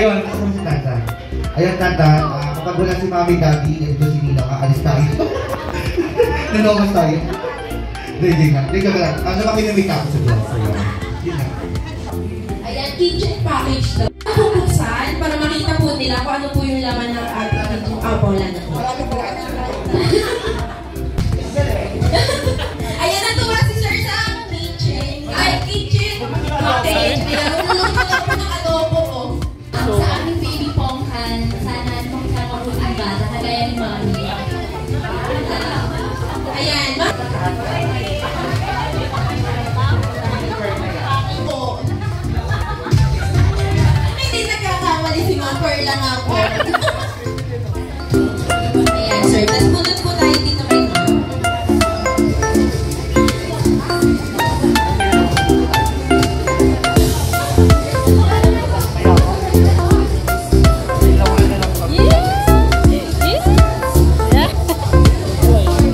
Ayun, gusto mo si Tata. Ayun, Tata, kapag wala si Mami, Daddy, ito si Nina, kaalis tayo. Nanokos tayo. Hindi nga. Hindi ka lang. Ano ba kinamit ako sa vlog? Yun na. Ayan, kitchen package daw. Bubuksan para makita po nila kung ano po yung laman ng ating kitchen. Wala na po. Ayan, natuwa si Sir sa kitchen. Ay, kitchen package. Nilulunod ko po ng adobo ko. Sa aming baby pongkan, sana makikama po ang bata, kagaya ni Mami. Ayan, hindi nagkakamali si Ma'am Pearl lang ako. Ayan, sir. Tapos punot po tayo dito kay Ma'am.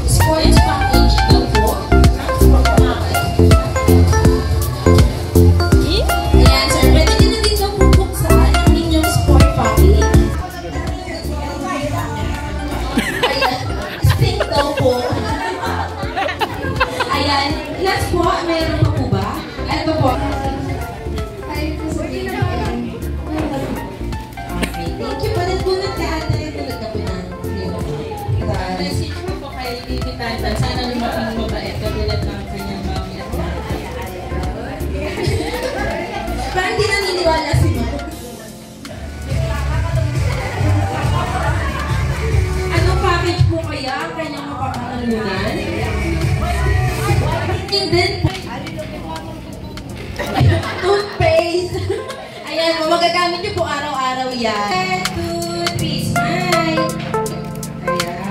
Sports package daw po. Ayan, sir. Pwede nyo na din daw bubuksan ang inyong sport package. Ayan. Stink daw po. Ayan. Last po, meron pa po ba? Ito po. Okay, thank you po. Nagpunod ka ate. Punod ka po na. Message ko po kay Baby Tata, sana lumaking mabait katulad ng kanyang mami at tatay. Parang di naniniwala si Ma'am. Anong package po kaya ang kanyang mapapanalunan? And then, toothpaste. Ayan, magagamit niyo po araw-araw yan. Toothpaste, smile. Ayan.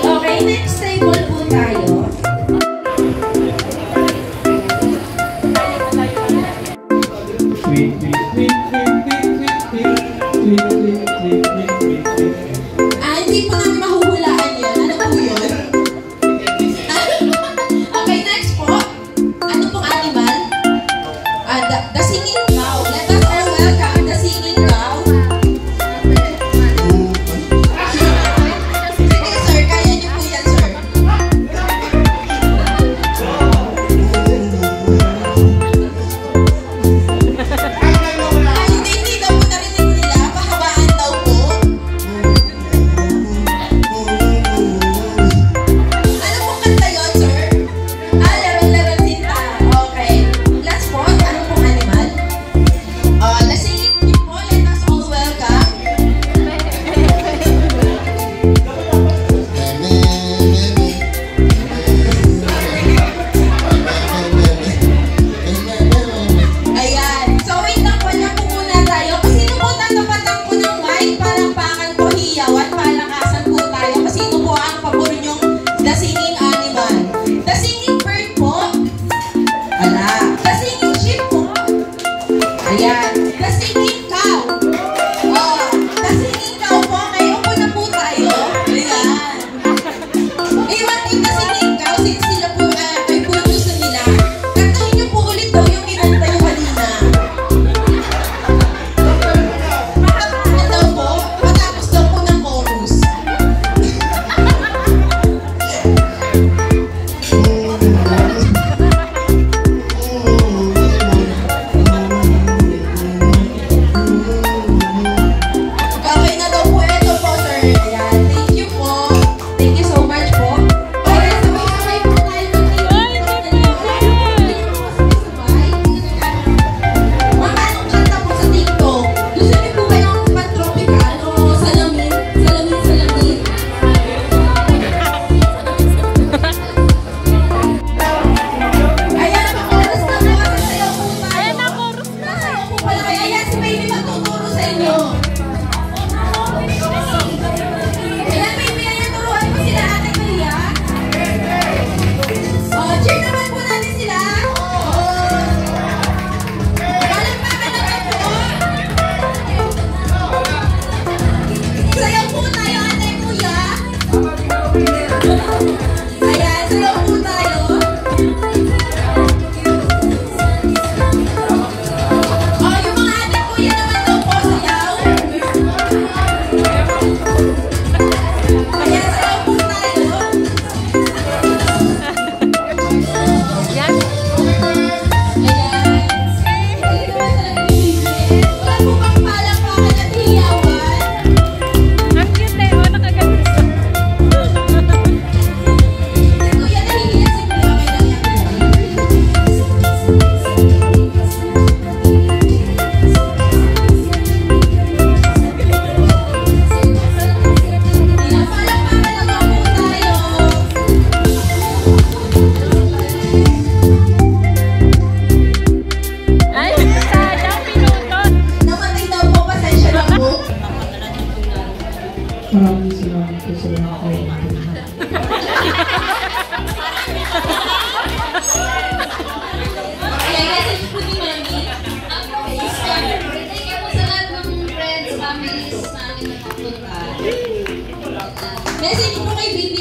Okay, next table po tayo. Hindi po namin mahuhulaan yun. Ano po yun? Okay, next po. Ano pong animal? The singing cow. Let us all welcome the singing cow. Sige, sir.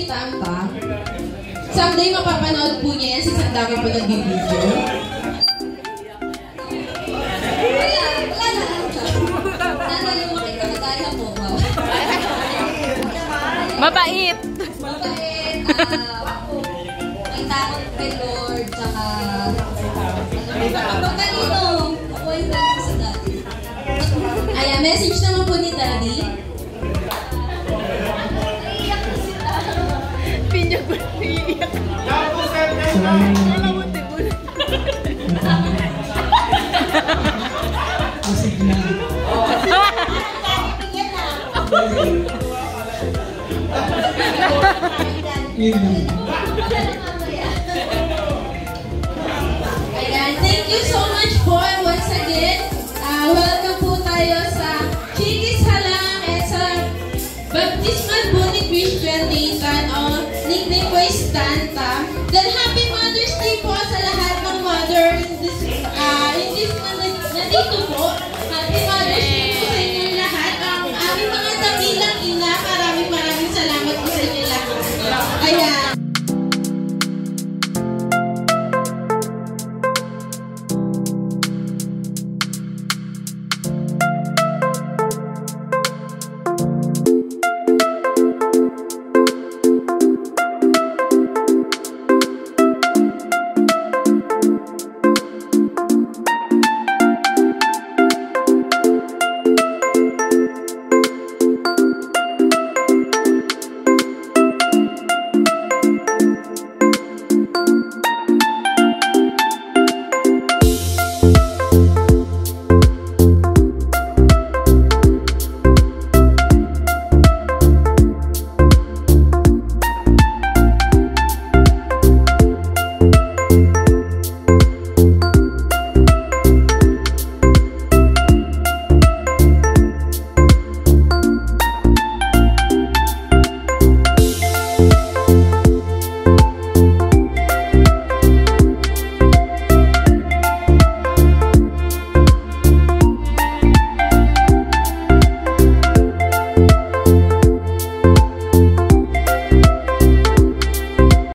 Tanta. Someday mapapanood po niya yan since ang dami po nagbibideo. Wala na lang siya. Sana lumaki ka kagaya mo. Mabait. Mabait. May takot kay Lord. Tsaka... Matalino. Ako yung dati sa dati. Ayan, message naman po ni Daddy. Pinyag ko iiyak. Ayan, thank you so